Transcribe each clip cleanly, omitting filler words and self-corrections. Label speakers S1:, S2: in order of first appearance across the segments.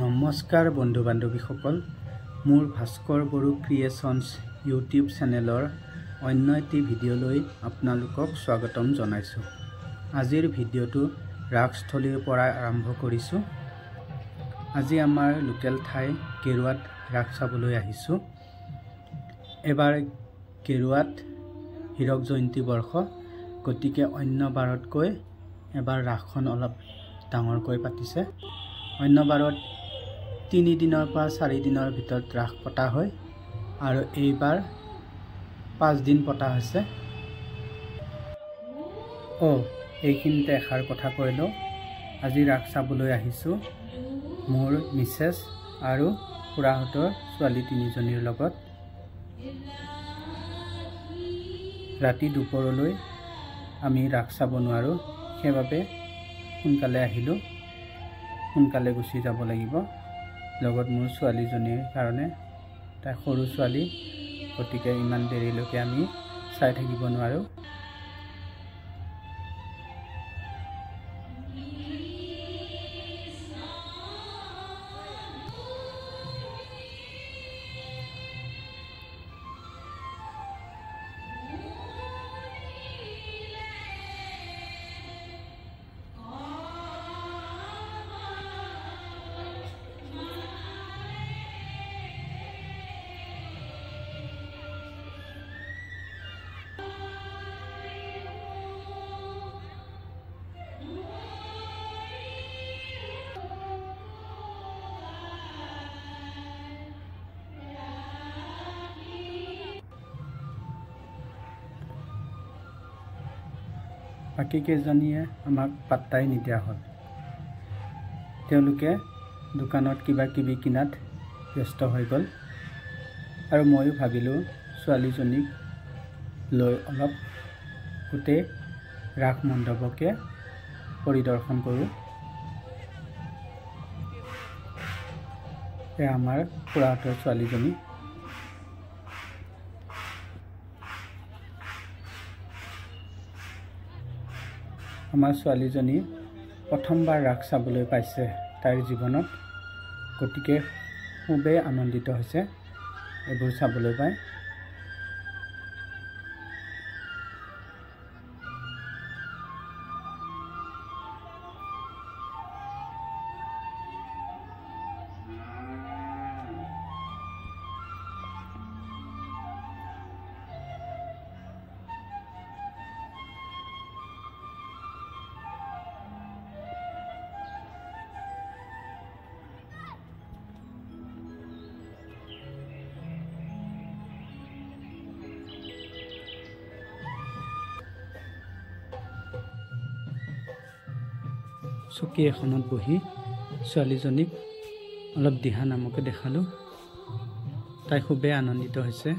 S1: নমস্কাৰ বন্ধু বান্ধৱীসকল, মোৰ ভাস্কৰ বড়ো ক্ৰিয়েশ্যনছ ইউটিউব চেনেলৰ অন্য এটি ভিডিঅ'লৈ আপোনালোকক স্বাগতম জনাইছোঁ। আজিৰ ভিডিঅ'টো ৰাসস্থলীৰ পৰা আৰম্ভ কৰিছোঁ। আজি আমাৰ লোকেল ঠাই কেৰুৱাত ৰাস চাবলৈ আহিছোঁ। এবাৰ কেৰুৱাত হীৰক জয়ন্তী বৰ্ষ, গতিকে অন্য বাৰতকৈ এবাৰ ৰাসখন অলপ ডাঙৰকৈ পাতিছে। অন্য বাৰত 3 দিনৰ পৰা 4 দিনৰ ভিতৰত ৰাস পতা হয় আৰু এইবাৰ 5 দিন পতা হৈছে। এইখিনিতে এষাৰ কথা কৈ লওঁ, আজি ৰাস চাবলৈ আহিছোঁ মোৰ মিছেছ আৰু খুৰাহঁতৰ ছোৱালী 3জনীৰ লগত। ৰাতি দুপৰলৈ আমি ৰাস চাব নোৱাৰোঁ, সেইবাবে সোনকালে আহিলোঁ। সোনকালে গুচি যাব লাগিব। লগত মোৰ ছোৱালীজনীৰ কাৰণে, তাই সৰু ছোৱালী, গতিকে ইমান দেৰিলৈকে আমি চাই থাকিব নোৱাৰোঁ। বাকী কেইজনীয়ে আমাক পাত্তাই নিদিয়া হ'ল। তেওঁলোকে দোকানত কিবা কিবি কিনাত ব্যস্ত হৈ গ'ল আৰু ময়ো ভাবিলোঁ ছোৱালীজনীক লৈ অলপ গোটেই ৰাস মণ্ডপকে পৰিদৰ্শন কৰোঁ। এয়া আমাৰ খুৰাহঁতৰ ছোৱালীজনী। আমাৰ ছোৱালীজনী প্ৰথমবাৰ ৰাস চাবলৈ পাইছে তাইৰ জীৱনত, গতিকে খুবেই আনন্দিত হৈছে এইবোৰ চাবলৈ পাই। চকী এখনত বহি ছোৱালীজনীক অলপ দিহা নামকে দেখালোঁ। তাই খুবেই আনন্দিত হৈছে।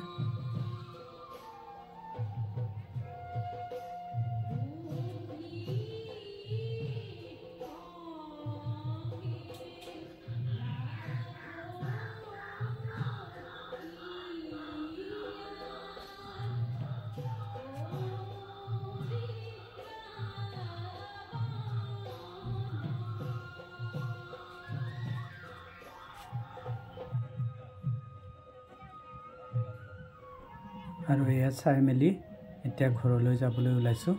S1: আৰু এয়া চাই মেলি এতিয়া ঘৰলৈ যাবলৈ ওলাইছোঁ।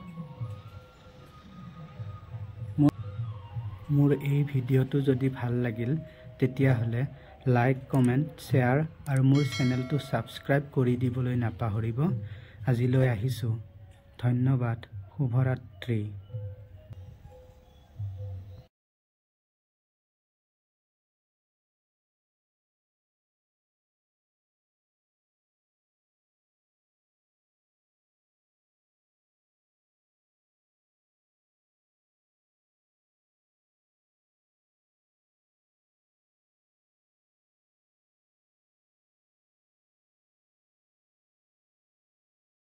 S1: মোৰ এই ভিডিঅ'টো যদি ভাল লাগিল তেতিয়াহ'লে লাইক, কমেণ্ট, শ্বেয়াৰ আৰু মোৰ চেনেলটো ছাবস্ক্ৰাইব কৰি দিবলৈ নাপাহৰিব। আজিলৈ আহিছোঁ। ধন্যবাদ। শুভৰাত্ৰি।